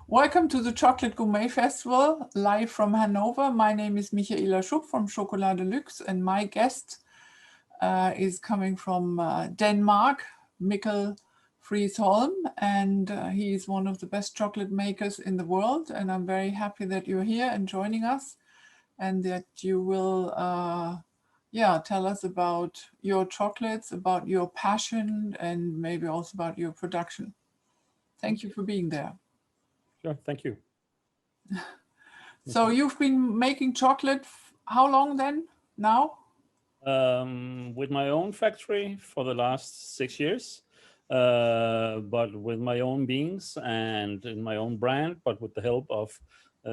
Welcome to the Chocolate Gourmet Festival, live from Hanover. My name is Michaela Schupp from Chocolade der Welt, and my guest is coming from Denmark, Mikkel Friis Holm, and he is one of the best chocolate makers in the world. And I'm very happy that you're here and joining us, and that you will tell us about your chocolates, about your passion, and maybe also about your production. Thank you for being there. Sure, thank you. So you've been making chocolate how long then now? With my own factory for the last 6 years, but with my own beans and in my own brand, but with the help of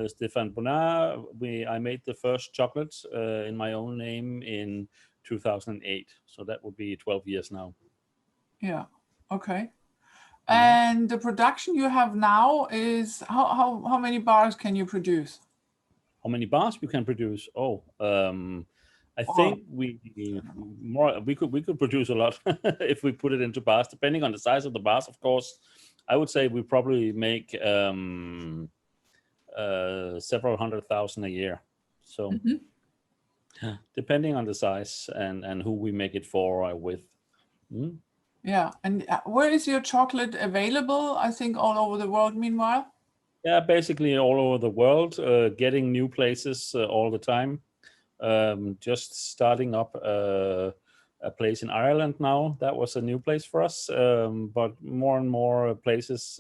Stefan Bonard, I made the first chocolate in my own name in 2008. So that would be 12 years now. Yeah, okay. And the production you have now is how many bars can you produce? How many bars we can produce? I think we could produce a lot if we put it into bars, depending on the size of the bars, of course. I would say we probably make several 100,000 a year. So depending on the size and who we make it for or with. Yeah, and where is your chocolate available? I think all over the world meanwhile? Yeah, basically all over the world, getting new places all the time. Just starting up a place in Ireland now. That was a new place for us, but more and more places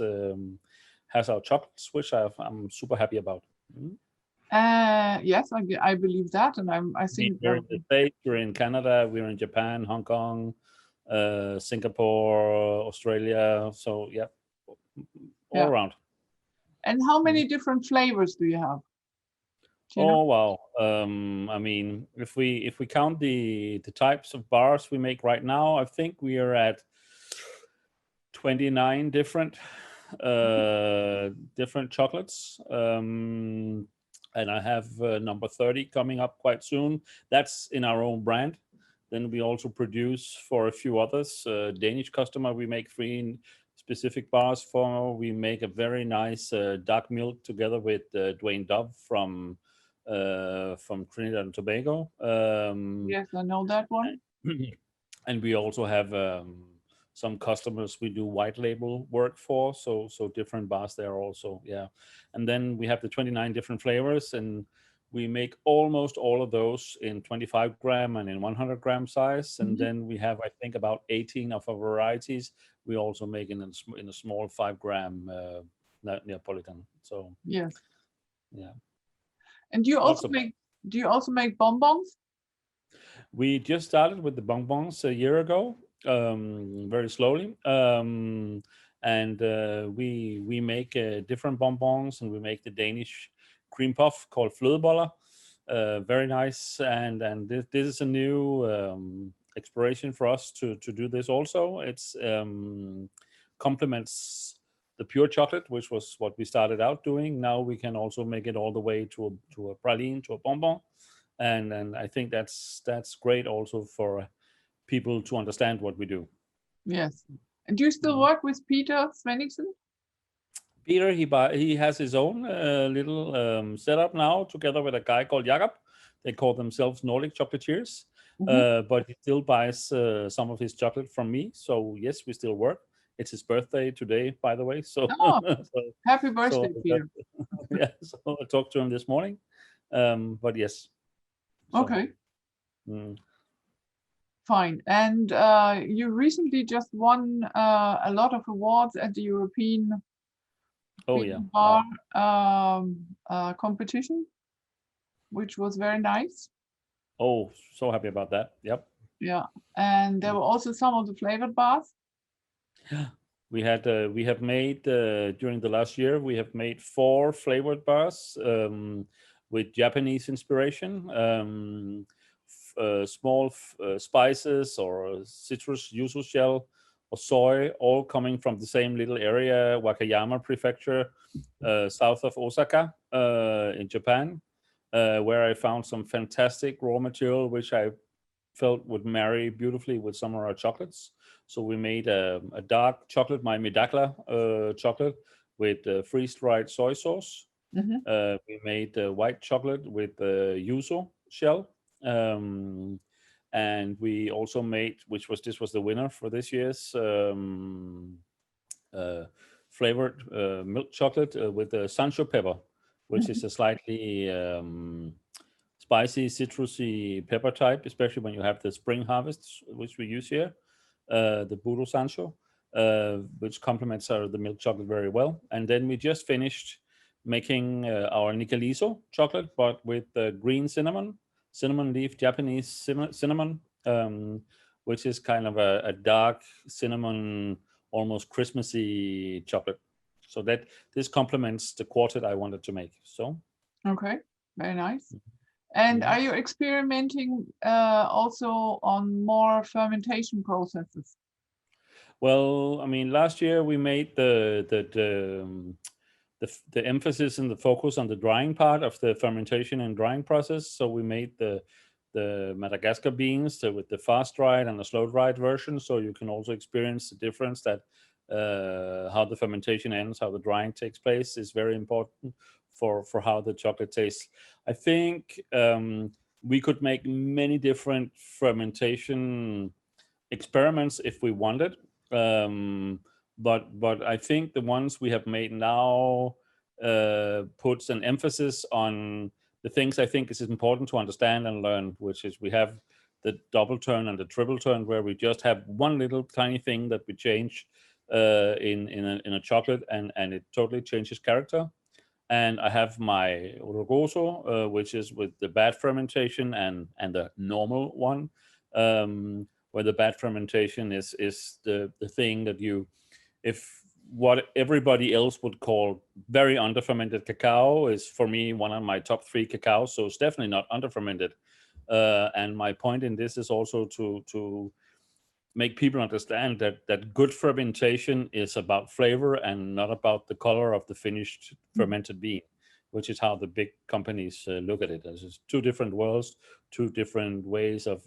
has our chocolates, which I'm super happy about. Yes, I believe that, and I think we're in the States, we're in Canada, we're in Japan, Hong Kong, Singapore, Australia. So yeah, all around. And how many different flavors do you have? Oh wow! I mean, if we count the types of bars we make right now, I think we are at 29 different different chocolates, and I have number 30 coming up quite soon. That's in our own brand. Then we also produce for a few others. Danish customer, we make 3 specific bars for. We make a very nice dark milk together with Dwayne Dove from Trinidad and Tobago. Yes, I know that one. And we also have some customers we do white label work for, so different bars there also. Yeah, and then we have the 29 different flavors, and we make almost all of those in 25 gram and in 100 gram size. And then we have, I think, about 18 of our varieties. We also make in a small 5 gram Neapolitan. So yes, yeah. And do you also make bonbons? We just started with the bonbons a year ago, very slowly, and we make different bonbons, and we make the Danish cream puff called flødeboller, very nice, and this is a new exploration for us to do this also. It's complements the pure chocolate, which was what we started out doing. Now we can also make it all the way to a praline, to a bonbon. And I think that's great also for people to understand what we do. Yes. And do you still work with Peter Svenningsen? Peter, he has his own little setup now together with a guy called Jakob. They call themselves Nordic Chocolatiers. But he still buys some of his chocolate from me. So yes, we still work. It's his birthday today, by the way. So, happy birthday, Peter. Yeah, so I talked to him this morning. But yes. Okay. Fine. And you recently just won a lot of awards at the European bar competition, which was very nice. Oh, so happy about that. Yep. Yeah. And there were also some of the flavored bars. Yeah. We have made during the last year, we have made 4 flavored bars with Japanese inspiration. Small spices or citrus, yuzu shell, or soy, all coming from the same little area, Wakayama Prefecture, south of Osaka, in Japan, where I found some fantastic raw material, which I felt would marry beautifully with some of our chocolates. So we made a dark chocolate, my Medakla chocolate, with freeze-dried soy sauce. Mhm. We made white chocolate with yuzu shell. And we also made, this was the winner for this year's flavored milk chocolate with the Sancho pepper, which is a slightly spicy, citrusy pepper type, especially when you have the spring harvests, which we use here, the Puro Sancho, which complements the milk chocolate very well. And then we just finished making our Nicoliso chocolate, but with green cinnamon leaf, Japanese cinnamon, which is kind of a dark cinnamon, almost Christmassy chocolate. So that this complements the quartet I wanted to make. So Okay, very nice. And are you experimenting also on more fermentation processes? Well, I mean, last year we made the emphasis and the focus on the drying part of the fermentation and drying process. So we made the Madagascar beans with the fast dried and the slow dried version. So you can also experience the difference that how the fermentation ends, how the drying takes place is very important for how the chocolate tastes. I think we could make many different fermentation experiments if we wanted. But I think the ones we have made now puts an emphasis on the things I think is important to understand and learn, which is we have the double turn and the triple turn, where we just have one little tiny thing that we change in a chocolate, and it totally changes character. And I have my Rugoso, which is with the bad fermentation and the normal one, where the bad fermentation is the thing that if what everybody else would call very under-fermented cacao is, for me, one of my top 3 cacao. So it's definitely not under-fermented. And my point in this is also to make people understand that good fermentation is about flavor and not about the color of the finished fermented bean, which is how the big companies look at it. There's just 2 different worlds, 2 different ways of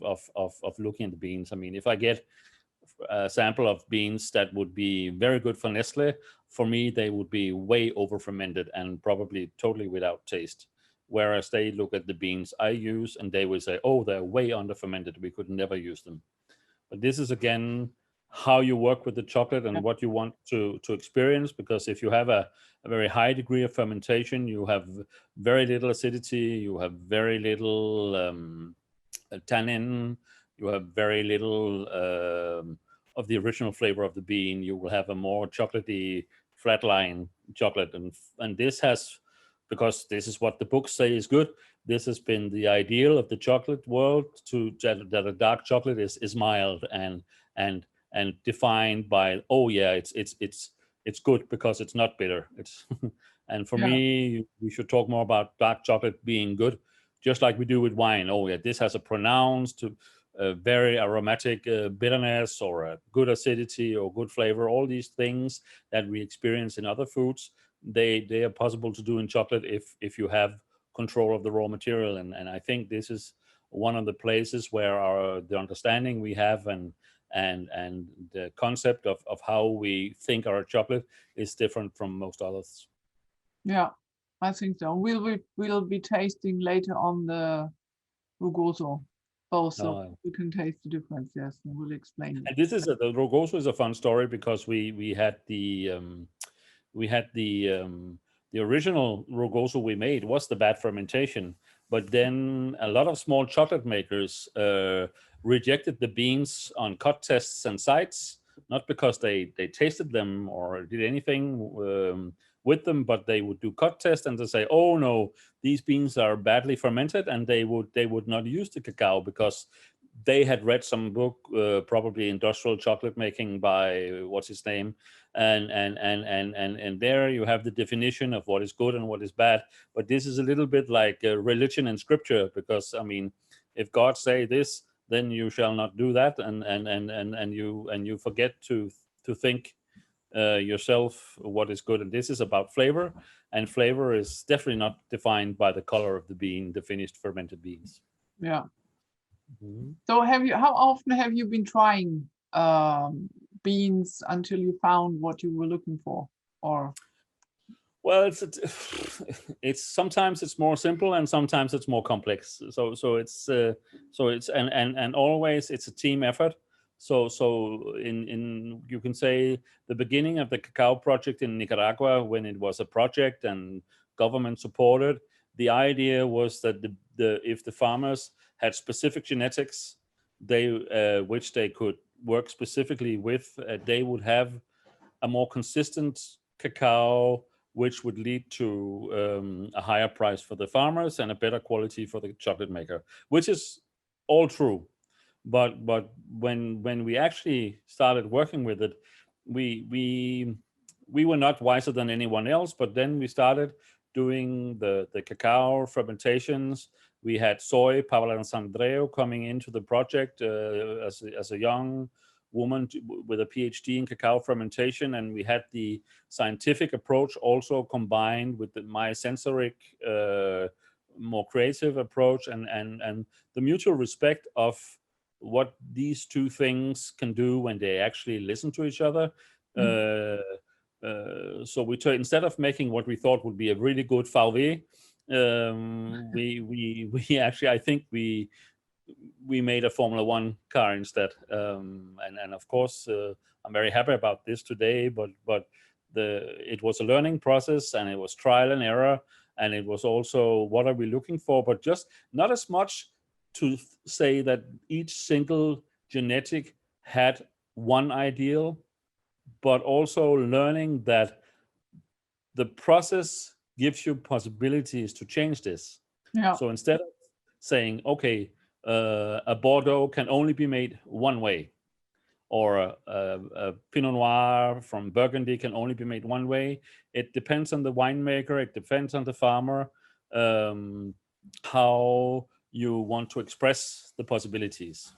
looking at the beans. I mean, if I get a sample of beans that would be very good for Nestle, for me, they would be way over fermented and probably totally without taste. Whereas they look at the beans I use and they would say, oh, they're way under fermented, we could never use them. But this is, again, how you work with the chocolate and what you want to experience, because if you have a very high degree of fermentation, you have very little acidity, you have very little tannin, you have very little of the original flavor of the bean. You will have a more chocolatey, flatline chocolate. And this has, because this is what the books say is good, this has been the ideal of the chocolate world, that a dark chocolate is mild and defined by, oh yeah, it's good because it's not bitter. It's and for me, we should talk more about dark chocolate being good, just like we do with wine. Oh yeah, this has a pronounced, very aromatic bitterness, or a good acidity, or good flavor. All these things that we experience in other foods, they are possible to do in chocolate if you have control of the raw material. And I think this is one of the places where the understanding we have and the concept of how we think our chocolate is different from most others. Yeah, I think so. We'll be tasting later on the Rugoso also. You can taste the difference. Yes, and we'll explain it. And this is the Rugoso is a fun story, because we had the original Rugoso we made was the bad fermentation, but then a lot of small chocolate makers rejected the beans on cut tests and sites, not because they tasted them or did anything with them, but they would do cut tests and they say, oh no, these beans are badly fermented, and they would not use the cacao because they had read some book, probably Industrial Chocolate Making by what's his name, and there you have the definition of what is good and what is bad. But this is a little bit like religion and scripture, because I mean, if God say this, then you shall not do that, and you forget to think yourself what is good. And this is about flavor, and flavor is definitely not defined by the color of the bean, the finished fermented beans. Yeah. So how often have you been trying beans until you found what you were looking for? Or Well, it's sometimes it's more simple and sometimes it's more complex. So it's and always it's a team effort. So in you can say the beginning of the cacao project in Nicaragua, when it was a project and government supported, the idea was that the if the farmers had specific genetics, they which they could work specifically with, they would have a more consistent cacao, which would lead to a higher price for the farmers and a better quality for the chocolate maker, which is all true. But when we actually started working with it, we were not wiser than anyone else. But then we started doing the cacao fermentations. We had Soy Papalanzandreu coming into the project as a young woman with a PhD in cacao fermentation, and we had the scientific approach also combined with my sensoric, more creative approach, and the mutual respect of what these two things can do when they actually listen to each other. So we instead of making what we thought would be a really good VW, we actually, I think we made a Formula One car instead. And of course, I'm very happy about this today, but it was a learning process, and it was trial and error, and it was also what are we looking for, but just not as much to say that each single genetic had one ideal, but also learning that the process gives you possibilities to change this. Yeah. So instead of saying, okay, a Bordeaux can only be made one way, or a Pinot Noir from Burgundy can only be made one way. It depends on the winemaker, it depends on the farmer, how you want to express the possibilities.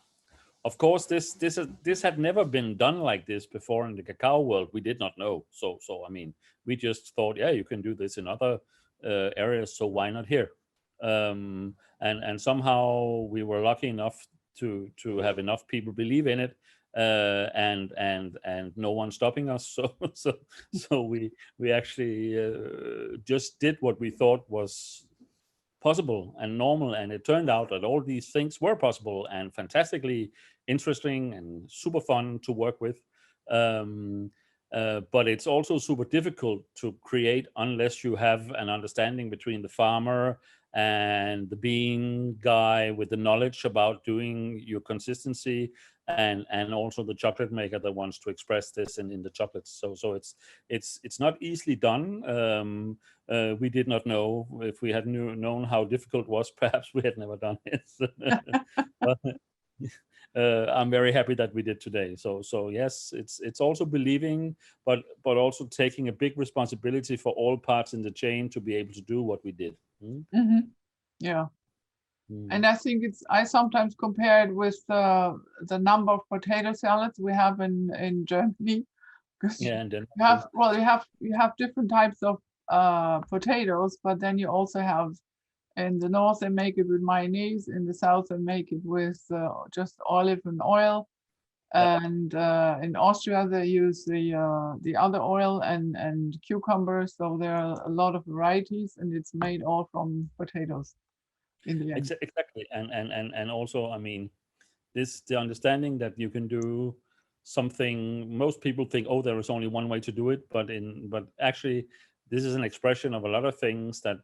Of course, this had never been done like this before in the cacao world. We did not know. So I mean, we just thought, yeah, you can do this in other areas, so why not here? And somehow we were lucky enough to have enough people believe in it, and no one stopping us. So we actually just did what we thought was possible and normal, and it turned out that all these things were possible and fantastically interesting and super fun to work with. But it's also super difficult to create unless you have an understanding between the farmer and the bean guy with the knowledge about doing your consistency, and also the chocolate maker that wants to express this in the chocolates. So it's not easily done. We did not know. If we had known how difficult it was, perhaps we had never done it. But I'm very happy that we did today. So yes, it's also believing, but also taking a big responsibility for all parts in the chain to be able to do what we did. Yeah. And I think I sometimes compare it with the number of potato salads we have in Germany, because Yeah, and then you have different types of potatoes, but then you also have, in the north they make it with mayonnaise, in the south they make it with just olive and oil, and in Austria they use the other oil and cucumbers. So there are a lot of varieties, and it's made all from potatoes in the end. Exactly, and also, I mean, the understanding that you can do something. Most people think, oh, there is only one way to do it, but actually this is an expression of a lot of things that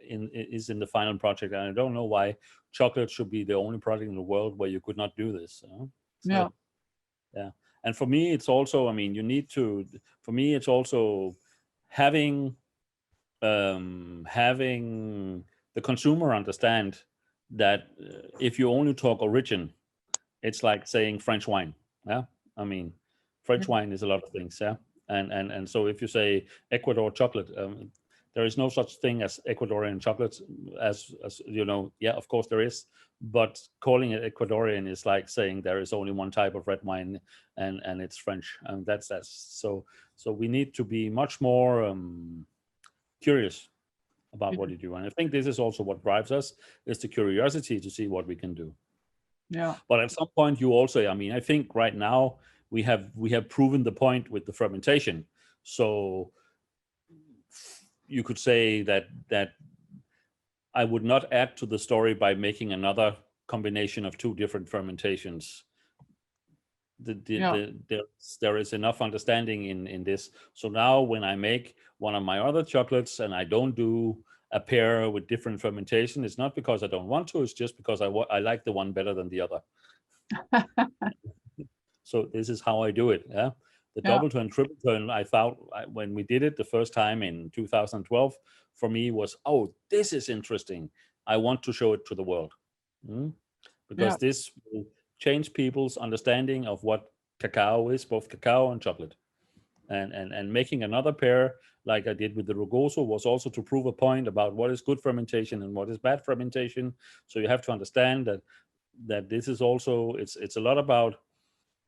is in the final project, and I don't know why chocolate should be the only product in the world where you could not do this. Yeah. And for me, it's also, I mean, for me, it's also having the consumer understand that if you only talk origin, it's like saying French wine. Yeah, I mean, French wine is a lot of things. Yeah, and so if you say Ecuador chocolate, there is no such thing as Ecuadorian chocolate, as you know. Yeah, of course there is, but calling it Ecuadorian is like saying there is only one type of red wine, and it's French, and that's so we need to be much more curious about what you do, and I think this is also what drives us, is the curiosity to see what we can do. Yeah. But at some point you also, I mean, I think right now we have proven the point with the fermentation. So you could say that I would not add to the story by making another combination of two different fermentations. There is enough understanding in this. So now when I make one of my other chocolates and I don't do a pair with different fermentation, it's not because I don't want to, it's just because I like the one better than the other. So this is how I do it. Yeah. The double turn, triple turn, I thought when we did it the first time in 2012, for me was, oh, this is interesting. I want to show it to the world. Because this will change people's understanding of what cacao is, both cacao and chocolate. And making another pair like I did with the Rugoso was also to prove a point about what is good fermentation and what is bad fermentation. So you have to understand that this is also, it's a lot about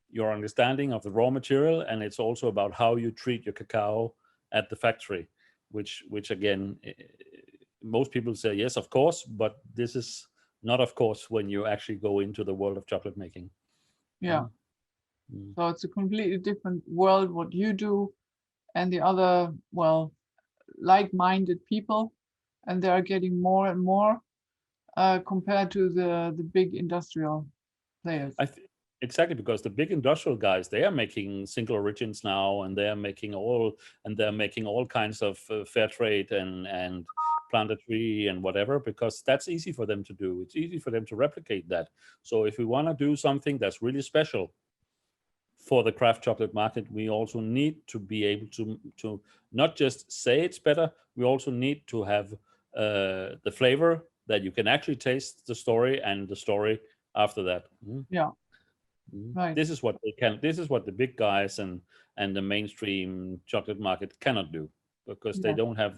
your understanding of the raw material, and it's also about how you treat your cacao at the factory, which again, most people say yes, of course, but this is not of course when you actually go into the world of chocolate making. So it's a completely different world what you do and the other, well, like-minded people, and they are getting more and more compared to the big industrial players. Exactly, because the big industrial guys, they are making single origins now, and they're making all kinds of fair trade and planetary and whatever, because that's easy for them to do. It's easy for them to replicate that. So if we want to do something that's really special for the craft chocolate market, we also need to be able to not just say it's better, we also need to have the flavor that you can actually taste the story and the story after that. Right. This is what they can. This is what the big guys and the mainstream chocolate market cannot do, because they don't have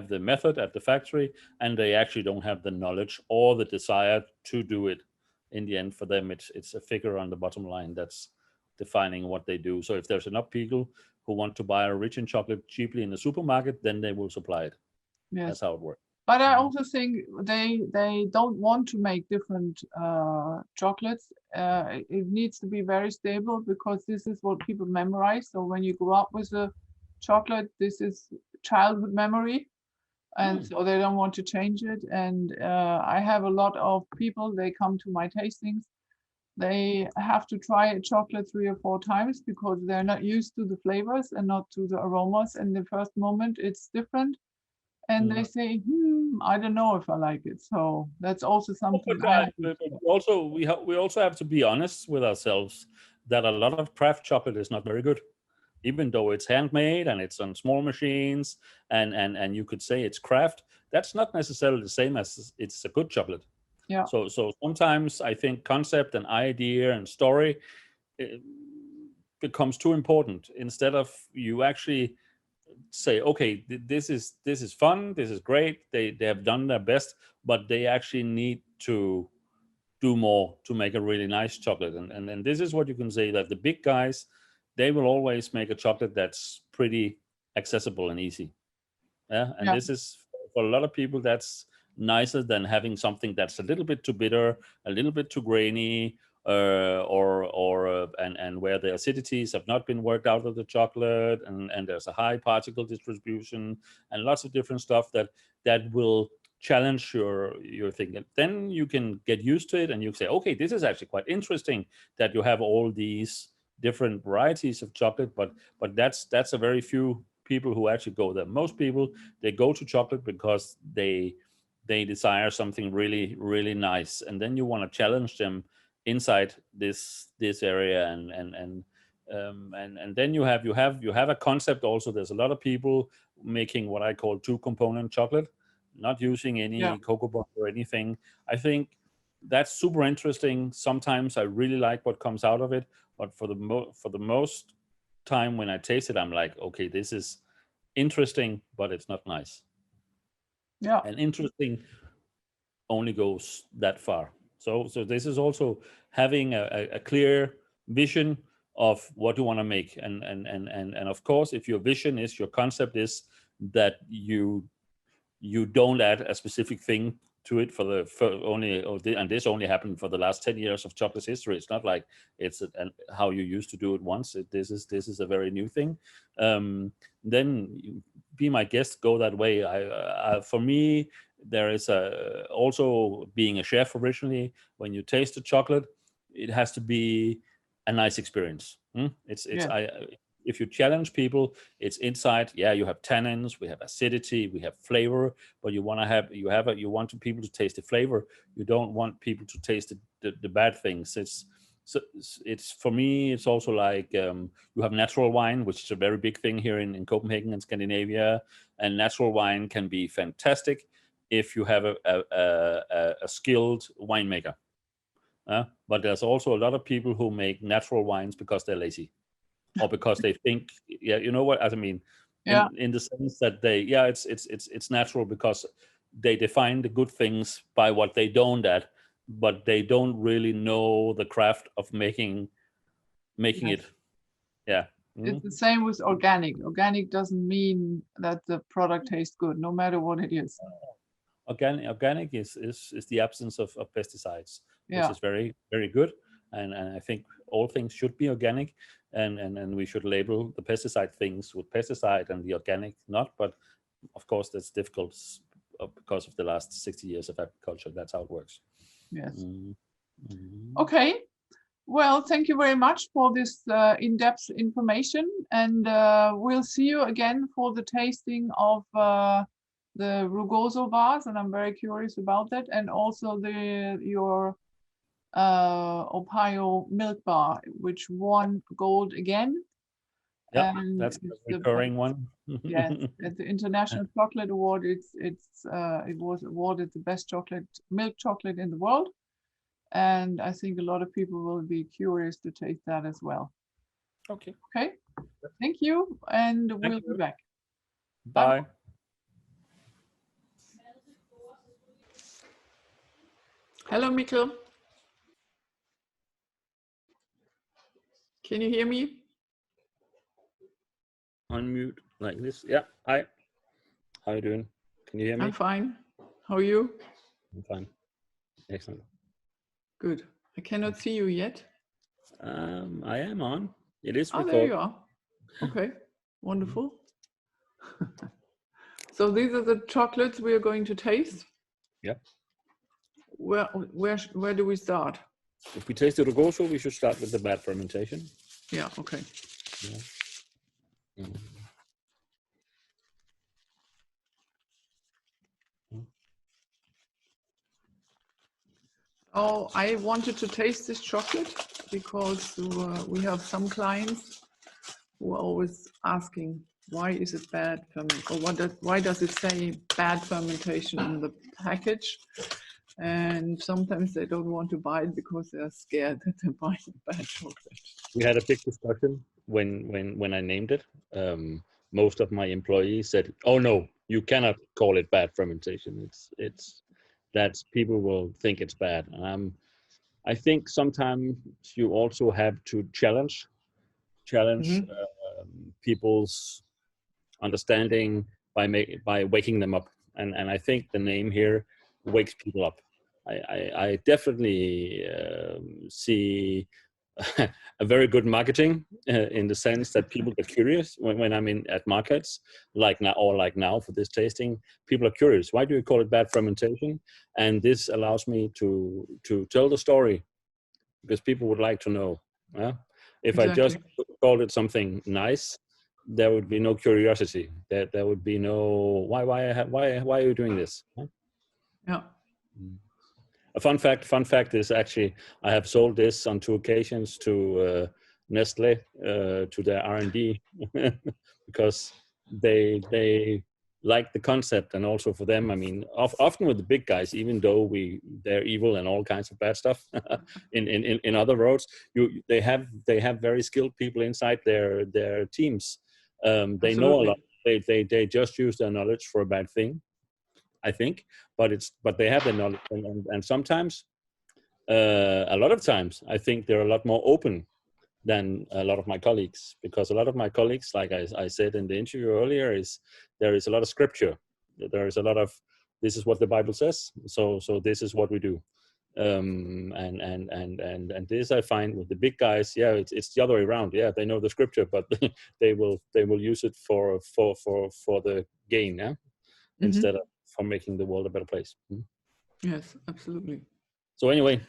the method at the factory, and they actually don't have the knowledge or the desire to do it. In the end, for them, it's a figure on the bottom line that's defining what they do. So if there's enough people who want to buy a origin chocolate cheaply in the supermarket, then they will supply it. Yes. That's how it works. But I also think they don't want to make different chocolates. It needs to be very stable, because this is what people memorize. So when you grow up with a chocolate, this is childhood memory, and so they don't want to change it. And I have a lot of people, they come to my tastings. They have to try a chocolate 3 or 4 times because they're not used to the flavors and not to the aromas. In the first moment, it's different. And they say, I don't know if I like it. So that's also something. We also have to be honest with ourselves that a lot of craft chocolate is not very good, even though it's handmade and it's on small machines and you could say it's craft. That's not necessarily the same as it's a good chocolate. Yeah. So sometimes I think concept and idea and story becomes too important, instead of you actually say, okay, this is fun, this is great, they have done their best, but they actually need to do more to make a really nice chocolate. And this is what you can say, that the big guys, they will always make a chocolate that's pretty accessible and easy. And this is, for a lot of people, that's nicer than having something that's a little bit too bitter, a little bit too grainy, and where the acidities have not been worked out of the chocolate, and there's a high particle distribution and lots of different stuff that will challenge your thinking. Then you can get used to it, and you say, okay, this is actually quite interesting that you have all these different varieties of chocolate, but that's a very few people who actually go there. Most people, they go to chocolate because they desire something really, really nice, and then you want to challenge them inside this area, and then you have a concept also. There's a lot of people making what I call 2-component chocolate, not using any cocoa butter or anything. I think that's super interesting. Sometimes I really like what comes out of it, but for the most time when I taste it, I'm like, okay, this is interesting, but it's not nice. And interesting only goes that far. So this is also having a clear vision of what you want to make, and of course, if your vision is, your concept is that you don't add a specific thing to it and this only happened for the last 10 years of chocolate's history. It's not like it's how you used to do it once. This is a very new thing. Then be my guest, go that way. For me, there is also being a chef originally, when you taste the chocolate, it has to be a nice experience. If you challenge people, it's inside. Yeah, you have tannins, we have acidity, we have flavor, but you want people to taste the flavor. You don't want people to taste the bad things. It's for me. It's also like you have natural wine, which is a very big thing here in Copenhagen and Scandinavia. And natural wine can be fantastic if you have a skilled winemaker. But there's also a lot of people who make natural wines because they're lazy. Or because they think, you know what I mean, in the sense that it's natural because they define the good things by what they don't add, but they don't really know the craft of making it. Yeah. It's the same with organic. Organic doesn't mean that the product tastes good, no matter what it is. Organic is the absence of pesticides, which is very, very good. And I think all things should be organic, and we should label the pesticide things with pesticide and the organic not. But of course, that's difficult because of the last 60 years of agriculture. That's how it works. Yes. Mm-hmm. Okay. Well, thank you very much for this in-depth information, and we'll see you again for the tasting of the Rugoso bars, and I'm very curious about that, and also your Ohio milk bar, which won gold again. Yeah, that's the recurring one. Yes, at the International Chocolate Award, it was awarded the best milk chocolate in the world, and I think a lot of people will be curious to taste that as well. Okay. Okay. Thank you, and we'll be back. Bye. Bye. Hello, Mikkel. Can you hear me? Unmute like this. Yeah. Hi. How are you doing? Can you hear me? I'm fine. How are you? I'm fine. Excellent. Good. I cannot see you yet. I am on. It is recorded. Oh, there you are. Okay. Wonderful. So these are the chocolates we are going to taste. Yeah. Where do we start? If we taste the Rugoso, we should start with the bad fermentation. Yeah. Okay. Yeah. Oh, I wanted to taste this chocolate because we have some clients who are always asking, why is it bad fermentation, or why does it say bad fermentation on the package? And sometimes they don't want to buy it because they're scared that they're buying bad chocolate. We had a big discussion when I named it. Most of my employees said, "Oh no, you cannot call it bad fermentation. It's that people will think it's bad." I think sometimes you also have to challenge people's understanding by waking them up, and I think the name here wakes people up. I definitely see a very good marketing in the sense that people get curious when I'm at markets like now for this tasting. People are curious. Why do you call it bad fermentation? And this allows me to tell the story because people would like to know. If exactly. I just called it something nice, there would be no curiosity. There would be no why are you doing this? Yeah. A fun fact is actually I have sold this on 2 occasions to Nestle to their R&D because they like the concept, and also for them, I mean, often with the big guys, even though they're evil and all kinds of bad stuff in other roads, they have very skilled people inside their teams. They know a lot. They just use their knowledge for a bad thing, I think, but they have the knowledge, and sometimes, a lot of times, I think they're a lot more open than a lot of my colleagues, because a lot of my colleagues, like I said in the interview earlier, there is a lot of scripture. There is a lot of this is what the Bible says. So this is what we do. And this I find with the big guys, yeah, it's the other way around. Yeah, they know the scripture, but they will use it for the gain, yeah, instead of for making the world a better place. Yes, absolutely. So anyway,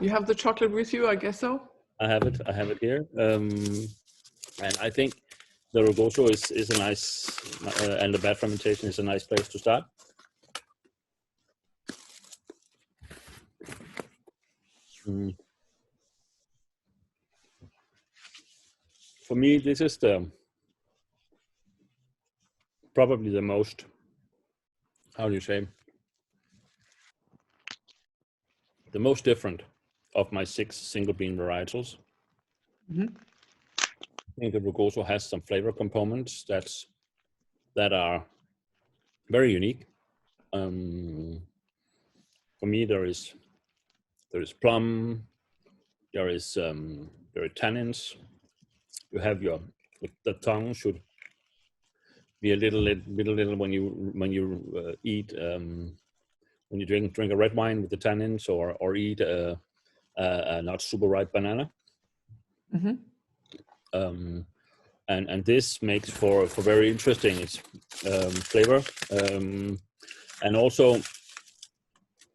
you have the chocolate with you, I guess so. I have it here, and I think the Rugoso is a nice, and the bad fermentation is a nice place to start. For me, this is probably the most, how do you say, the most different of my 6 single bean varietals. I think the Rugoso has some flavor components that are very unique. For me, there is plum, there are tannins. You have the tongue should be a little when you eat when you drink a red wine with the tannins, or eat a not super ripe banana. And this makes for very interesting flavor, and also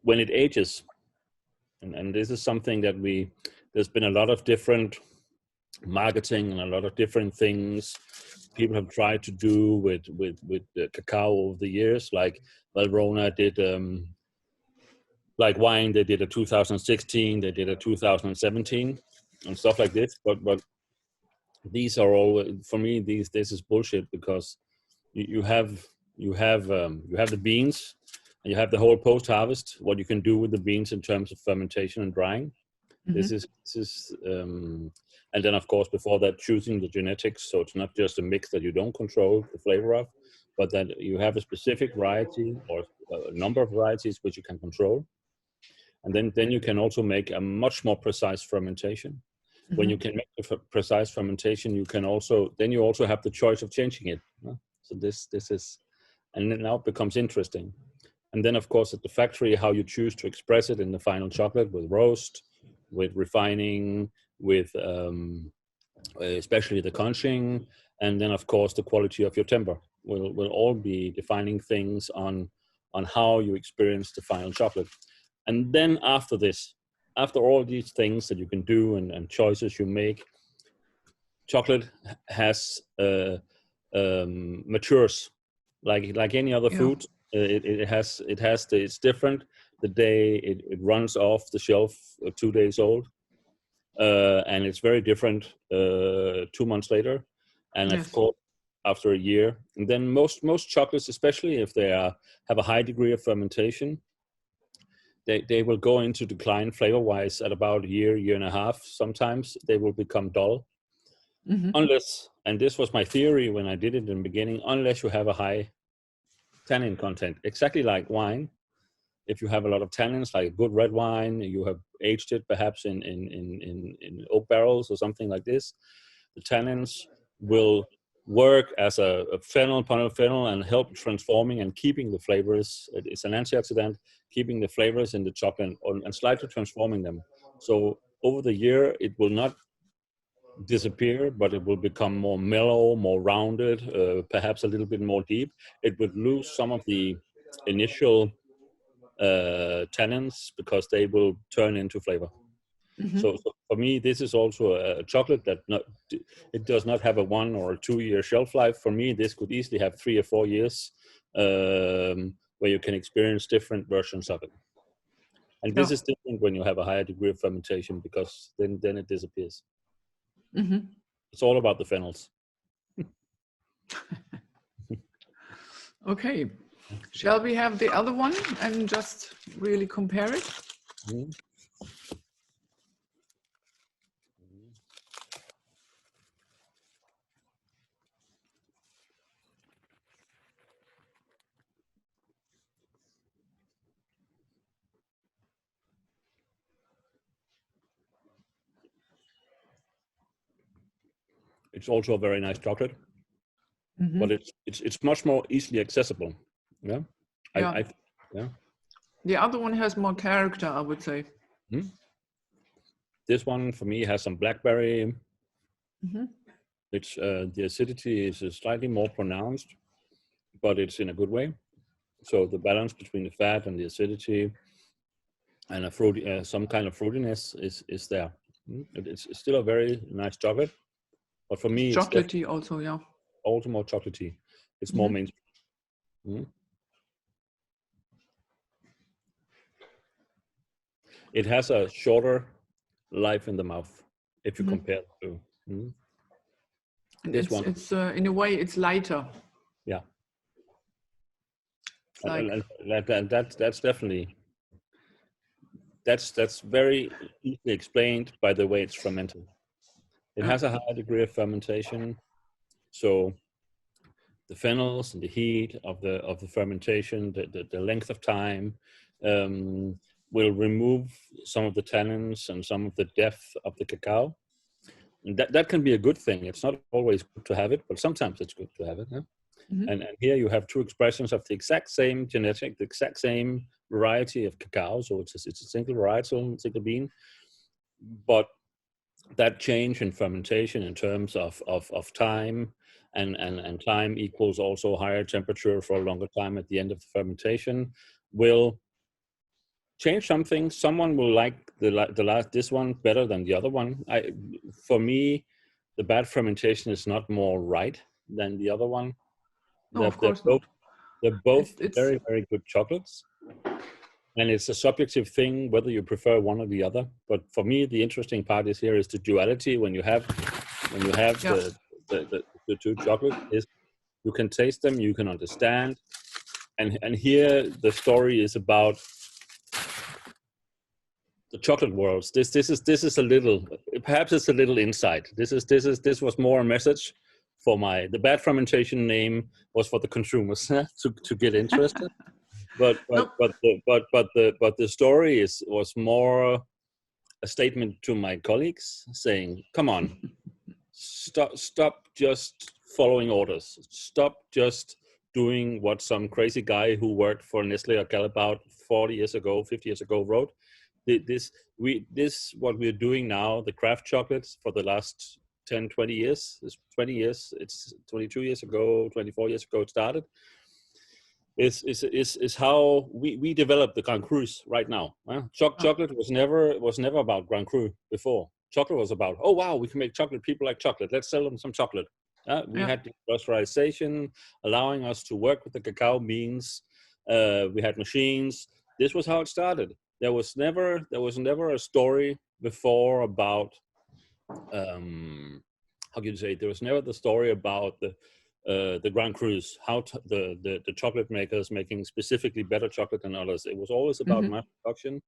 when it ages, and this is something that there's been a lot of different marketing and a lot of different things people have tried to do with the cacao over the years. Like Valrhona did, like wine, they did a 2016, they did a 2017, and stuff like this. But these are all, for me, this is bullshit, because you have the beans, and you have the whole post-harvest, what you can do with the beans in terms of fermentation and drying. This is and then of course before that, choosing the genetics, so it's not just a mix that you don't control the flavor of, but that you have a specific variety or a number of varieties which you can control. And then you can also make a much more precise fermentation. When you can make a precise fermentation, you also have the choice of changing it. So this is, and now it becomes interesting. And then of course at the factory, how you choose to express it in the final chocolate, with roast, with refining, with especially the conching, and then of course the quality of your timber will all be defining things on how you experience the final chocolate. And then after this, after all these things that you can do and choices you make, chocolate has matures like any other food. It's different the day it runs off the shelf, 2 days old, and it's very different 2 months later, and of course after a year. And then most chocolates, especially if they have a high degree of fermentation, they will go into decline flavor-wise at about a year and a half. Sometimes they will become dull, unless, and this was my theory when I did it in the beginning, unless you have a high tannin content, exactly like wine. If you have a lot of tannins, like a good red wine, you have aged it perhaps in oak barrels or something like this, the tannins will work as a polyphenol and help transforming and keeping the flavors. It's an antioxidant, keeping the flavors in the chocolate and slightly transforming them. So over the year, it will not disappear, but it will become more mellow, more rounded, perhaps a little bit more deep. It would lose some of the initial tannins because they will turn into flavor. So for me, this is also a chocolate that it does not have a 1 or 2 year shelf life. For me, this could easily have 3 or 4 years, where you can experience different versions of it. And this is different when you have a higher degree of fermentation, because then it disappears. It's all about the phenols. Okay, shall we have the other one and just really compare it? It's also a very nice chocolate, but it's much more easily accessible. Yeah. Yeah. Yeah. The other one has more character, I would say. This one for me has some blackberry, Mm-hmm. which the acidity is slightly more pronounced, but it's in a good way. So the balance between the fat and the acidity and a fruity, some kind of fruitiness is there. It's still a very nice chocolate, but for me, it's Chocolatey also, yeah. also more chocolatey. It's more Mm-hmm. mainstream. It has a shorter life in the mouth if you compare the two. And This one, it's in a way, it's lighter. yeah. It's like, And that's definitely that's very easily explained by the way it's fermented. It has a high degree of fermentation, so the phenols and the heat of the fermentation, the length of time, will remove some of the tannins and some of the depth of the cacao. And that can be a good thing. It's not always good to have it, but sometimes it's good to have it. Yeah? And here you have two expressions of the exact same genetic, the exact same variety of cacao. So it's a single varietal, single bean, but that change in fermentation in terms of time and time equals also higher temperature for a longer time at the end of the fermentation will change something. Someone will like this one better than the other one. For me, the bad fermentation is not more right than the other one. no, of course not. They're both It's very, very good chocolates. And it's a subjective thing whether you prefer one or the other. But for me, the interesting part is the duality. When you have the two chocolates, is you can taste them, you can understand, and here the story is about the chocolate worlds. This is a little, perhaps it's a little insight. This was more a message for the bad fermentation name was for the consumers to get interested. But the story was more a statement to my colleagues saying, "Come on, stop just following orders. Stop just doing what some crazy guy who worked for Nestle or Callebaut 40 years ago, 50 years ago wrote. What we're doing now, the craft chocolates for the last 10, 20 years, it's 20 years, it's 22 years ago, 24 years ago it started, is how we develop the Grand Crus right now. Chocolate was never about Grand Cru before. Chocolate was about, oh wow, we can make chocolate, people like chocolate, let's sell them some chocolate. We had industrialization allowing us to work with the cacao beans. We had machines. This was how it started. There was never a story before about how can you say, there was never the story about the Grand Crus, how the chocolate makers making specifically better chocolate than others. It was always about mass production,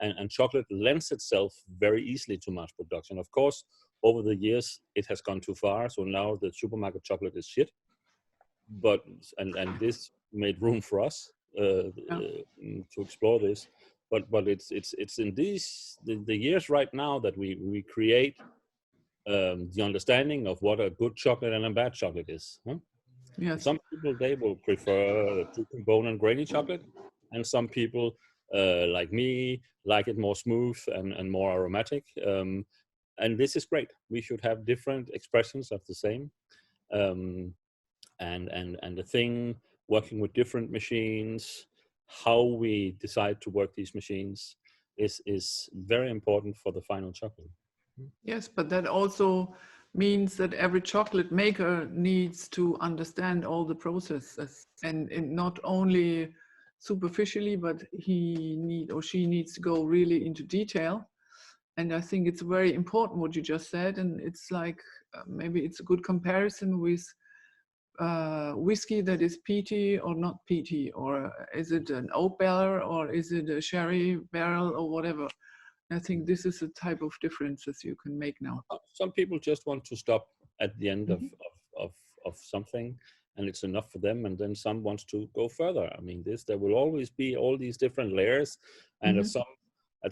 and chocolate lends itself very easily to mass production. Of course, over the years it has gone too far, so now the supermarket chocolate is shit. But and this made room for us to explore this. But it's in the years right now that we create the understanding of what a good chocolate and a bad chocolate is. yes. Some people, they will prefer two-component and grainy chocolate, and some people like me like it more smooth and more aromatic. And this is great. We should have different expressions of the same. And the thing, working with different machines, how we decide to work these machines is very important for the final chocolate. Yes, but that also means that every chocolate maker needs to understand all the processes, and not only superficially, but he or she needs to go really into detail. And I think it's very important what you just said, and it's like maybe it's a good comparison with whiskey that is peaty or not peaty, or is it an oak barrel or is it a sherry barrel or whatever. I think this is a type of differences you can make now. Some people just want to stop at the end of something, and it's enough for them. And then some wants to go further. I mean, there will always be all these different layers, and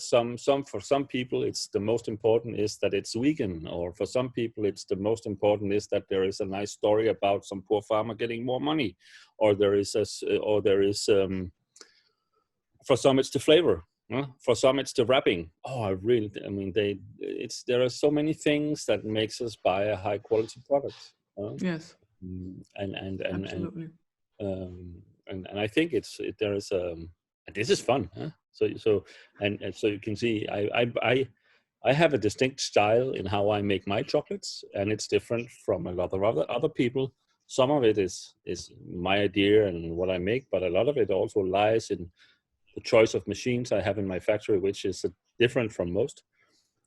for some people, it's the most important is that it's vegan, or for some people, it's the most important is that there is a nice story about some poor farmer getting more money, or for some it's the flavor. For some, it's the wrapping. I mean, there are so many things that makes us buy a high quality product. Yes. Absolutely. And I think there is this is fun. So you can see I have a distinct style in how I make my chocolates, and it's different from a lot of other people. Some of it is my idea and what I make, but a lot of it also lies in the choice of machines I have in my factory, which is different from most,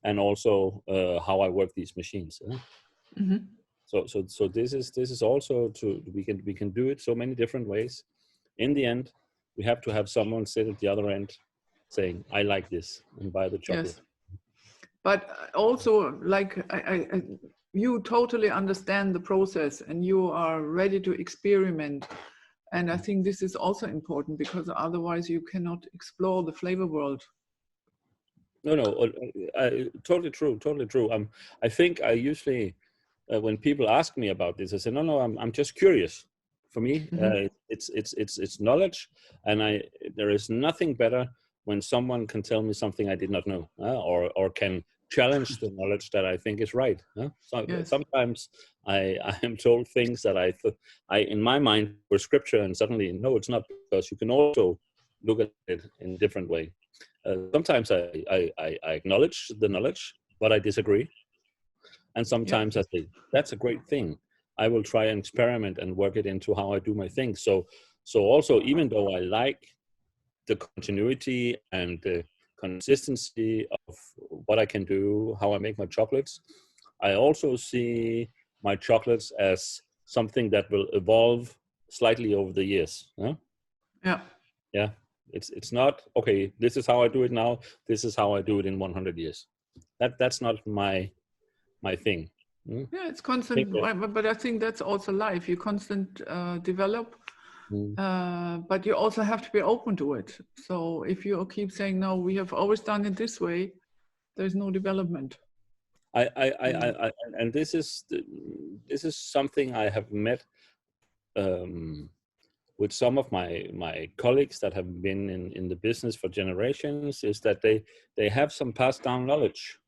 and also how I work these machines. Mm-hmm. So this is also we can do it so many different ways. In the end, we have to have someone sit at the other end saying, "I like this," and buy the chocolate. Yes. But also, like you totally understand the process, and you are ready to experiment. And I think this is also important, because otherwise you cannot explore the flavor world. No, totally true. I think I usually, when people ask me about this, I say, no, I'm just curious. For me, mm-hmm. It's knowledge, and there is nothing better when someone can tell me something I did not know, or can challenge the knowledge that I think is right. So yes. Sometimes I am told things that I in my mind were scripture, and suddenly no, it's not, because you can also look at it in a different way. Sometimes I acknowledge the knowledge, but I disagree, and sometimes I say that's a great thing. I will try and experiment and work it into how I do my things. So also, even though I like the continuity and the consistency of what I can do, how I make my chocolates, I also see my chocolates as something that will evolve slightly over the years. Yeah. It's not, okay, this is how I do it now, this is how I do it in 100 years. That's not my thing. Yeah, it's constant, but I think that's also life. You constant develop, but you also have to be open to it. So if you keep saying, no, we have always done it this way, there's no development. And this is something I have met with some of my colleagues that have been in the business for generations, is that they have some passed down knowledge,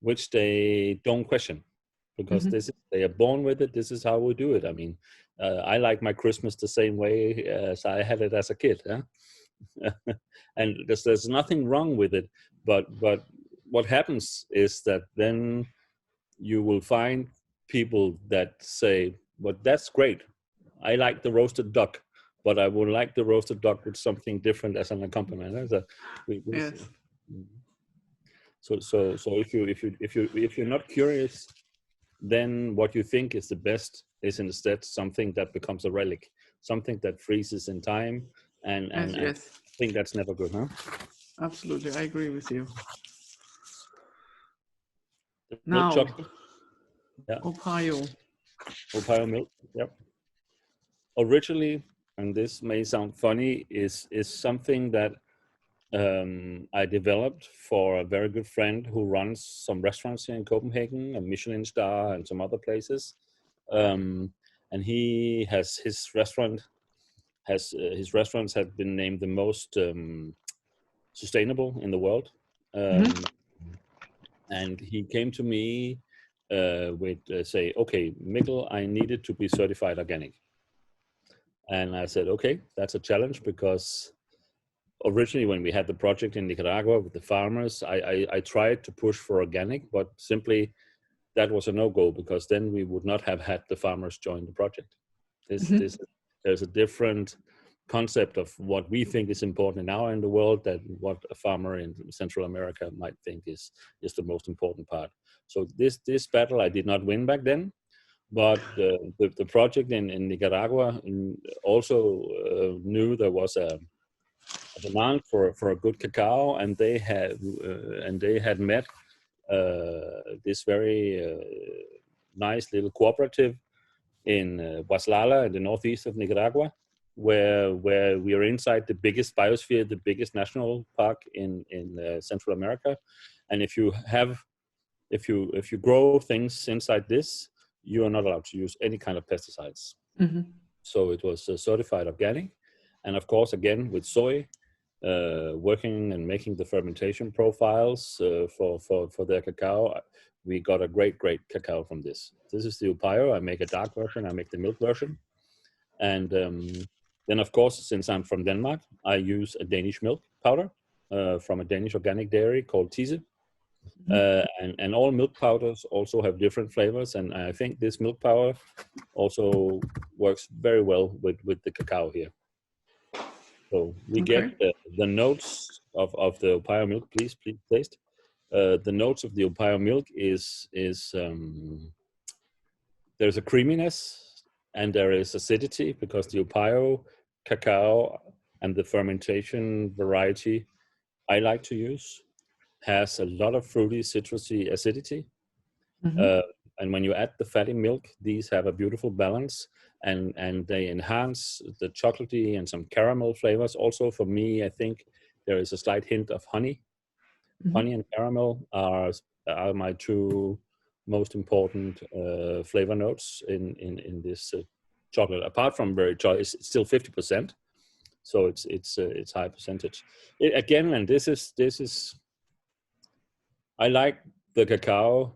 which they don't question. Because they are born with it. This is how we do it. I mean, I like my Christmas the same way as I had it as a kid. And there's nothing wrong with it. But what happens is that then you will find people that say, well, that's great. I like the roasted duck, but I would like the roasted duck with something different as an accompaniment. Yes. So if you're not curious, then what you think is the best is instead something that becomes a relic, something that freezes in time, and I think that's never good, huh? Absolutely, I agree with you. Milk chocolate. Yeah. Ohio milk. Yep. Originally, and this may sound funny, is something that I developed for a very good friend who runs some restaurants here in Copenhagen, a Michelin star and some other places. And he has his restaurants have been named the most sustainable in the world. And he came to me with say, okay, Mikkel, I needed to be certified organic. And I said, okay, that's a challenge, because originally, when we had the project in Nicaragua with the farmers, I tried to push for organic, but simply that was a no-go, because then we would not have had the farmers join the project. There's a different concept of what we think is important now in the world than what a farmer in Central America might think is the most important part. So this battle I did not win back then. But the project in Nicaragua also knew there was a demand for a good cacao, and they had met this very nice little cooperative in Huaslala in the northeast of Nicaragua, where we are inside the biggest biosphere, the biggest national park in Central America. And if you grow things inside this, you are not allowed to use any kind of pesticides. Mm-hmm. So it was certified organic, and of course, again with soy, working and making the fermentation profiles for their cacao. We got a great cacao from this. This is the Upayo. I make a dark version. I make the milk version, and then of course, since I'm from Denmark, I use a Danish milk powder from a Danish organic dairy called Tise. And all milk powders also have different flavors, and I think this milk powder also works very well with the cacao here. So we get the notes of the Upayo milk. Please taste. The notes of the Upayo milk is there's a creaminess and there is acidity, because the Upayo cacao and the fermentation variety I like to use has a lot of fruity, citrusy acidity. Mm-hmm. And when you add the fatty milk, these have a beautiful balance, and they enhance the chocolatey and some caramel flavors. Also, for me, I think there is a slight hint of honey. Mm-hmm. Honey and caramel are my two most important flavor notes in this chocolate. Apart from it's still 50%, so it's high percentage. Again, and this is. I like the cacao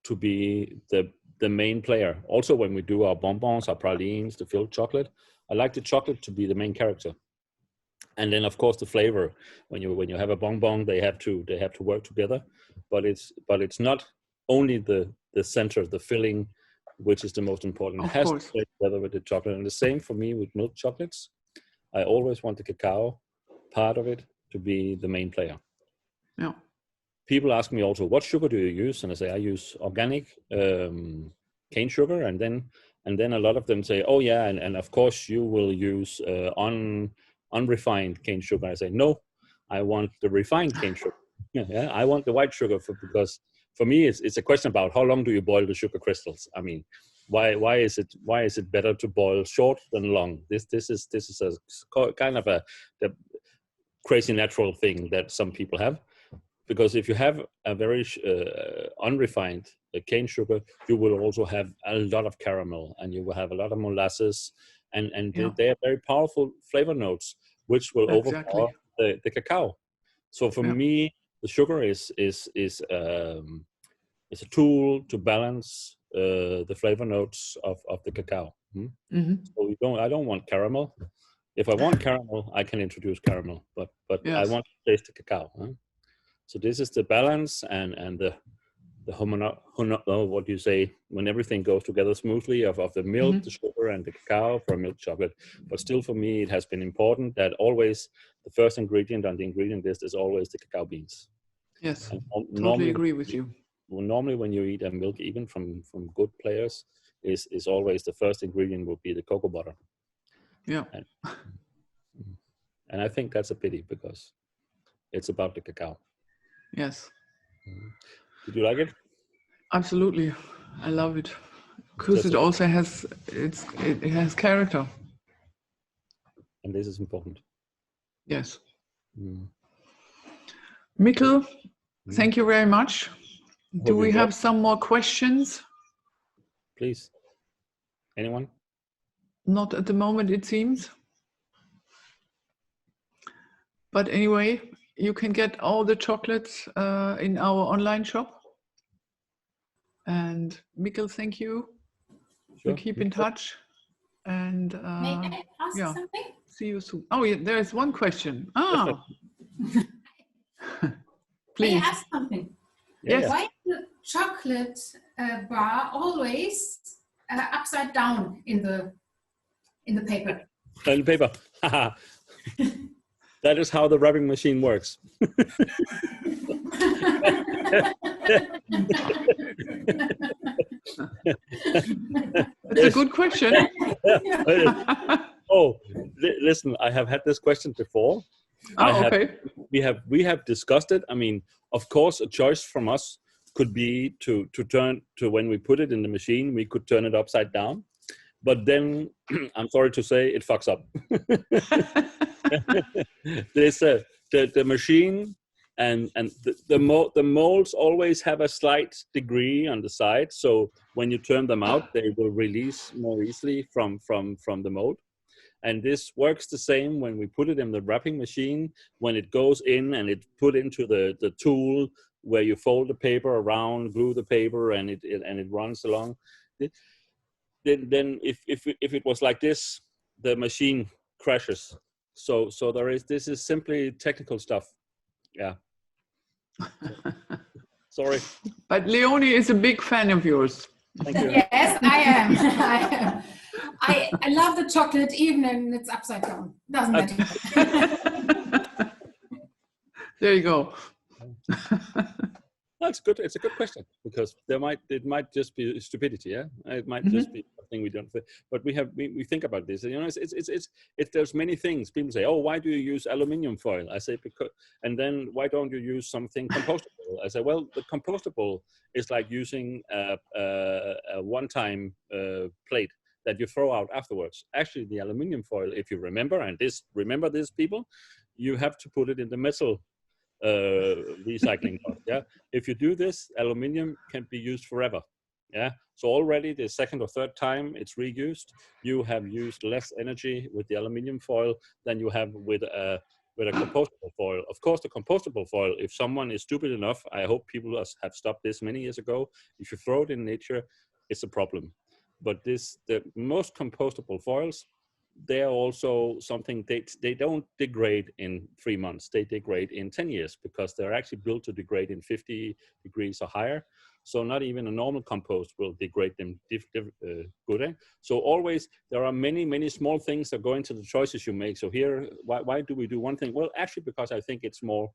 to be the main player. Also, when we do our bonbons, our pralines, the filled chocolate, I like the chocolate to be the main character. And then, of course, the flavor. When you have a bonbon, they have to work together. But it's not only the center, the filling, which is the most important. It has to play together with the chocolate. And the same for me with milk chocolates. I always want the cacao part of it to be the main player. Yeah. People ask me also, what sugar do you use? And I say, I use organic cane sugar. And then a lot of them say, oh yeah, and of course you will use unrefined cane sugar. I say, no, I want the refined cane sugar. Yeah, I want the white sugar because for me it's a question about how long do you boil the sugar crystals. I mean, why is it better to boil short than long? This is a kind of a crazy natural thing that some people have. Because if you have a very unrefined cane sugar, you will also have a lot of caramel, and you will have a lot of molasses, and they are very powerful flavor notes, which will overpower the cacao. So for me, the sugar is a tool to balance the flavor notes of the cacao. Mm-hmm. So I don't want caramel. If I want caramel, I can introduce caramel, but I want to taste the cacao. Huh? So this is the balance and the what do you say, when everything goes together smoothly of the milk, mm-hmm. the sugar, and the cacao for milk chocolate. But still, for me, it has been important that always the first ingredient on the ingredient list is always the cacao beans. Yes, totally agree with you. Normally, when you eat a milk, even from good players, is always the first ingredient will be the cocoa butter. Yeah. And I think that's a pity because it's about the cacao. Yes. Did you like it? Absolutely, I love it because it also has it has character. And this is important. Yes. Mikkel, thank you very much. Do we have some more questions? Please. Anyone? Not at the moment, it seems. But anyway, you can get all the chocolates in our online shop. And Mikkel, thank you. Sure. We keep in touch. And may I ask something? See you soon. Oh, yeah, there is one question. Ah, please. May I ask something? Yes. Why is the chocolate bar always upside down in the paper? In the paper. That is how the wrapping machine works. It's a good question. Listen, I have had this question before. Okay. We have discussed it. I mean, of course, a choice from us could be to turn to when we put it in the machine, we could turn it upside down. but then I'm sorry to say it fucks up. This the machine and the molds always have a slight degree on the side, so when you turn them out, they will release more easily from the mold. And this works the same when we put it in the wrapping machine, when it goes in and it's put into the tool where you fold the paper around, glue the paper, and it runs along. Then if it was like this, the machine crashes. So this is simply technical stuff. Yeah. Sorry. But Leonie is a big fan of yours. Thank you. Yes, I am. I love the chocolate even when it's upside down. Doesn't matter. There you go. That's good. It's a good question, because it might just be stupidity. Yeah, it might just be something we don't. But we think about this. You know, it's there's many things. People say, oh, why do you use aluminium foil? I say because, and then why don't you use something compostable? I say, well, the compostable is like using a one-time plate that you throw out afterwards. Actually, the aluminium foil, if you remember, and remember this, people, you have to put it in the metal recycling pot. Yeah, if you do this, aluminium can be used forever. Yeah, so already the second or third time it's reused, you have used less energy with the aluminium foil than you have with a compostable foil. Of course, the compostable foil, if someone is stupid enough, I hope people have stopped this many years ago, if you throw it in nature, it's a problem. But the most compostable foils, they are also something they don't degrade in 3 months. They degrade in 10 years, because they're actually built to degrade in 50 degrees or higher. So not even a normal compost will degrade them good. Eh? So always there are many small things that go into the choices you make. So here, why do we do one thing? Well, actually, because I think it's more.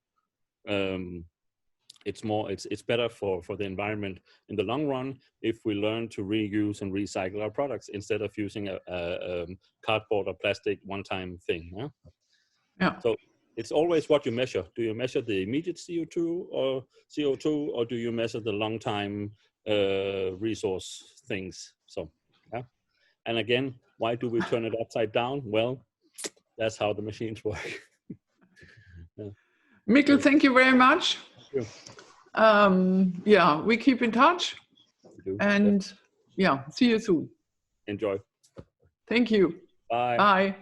It's better for the environment in the long run if we learn to reuse and recycle our products instead of using a cardboard or plastic one-time thing. Yeah? Yeah. So it's always what you measure. Do you measure the immediate CO2, or do you measure the long-time resource things? So, yeah. And again, why do we turn it upside down? Well, that's how the machines work. Yeah. Mikkel, thank you very much. Thank you. Yeah, we keep in touch, and yeah, see you soon. Enjoy. Thank you. Bye. Bye.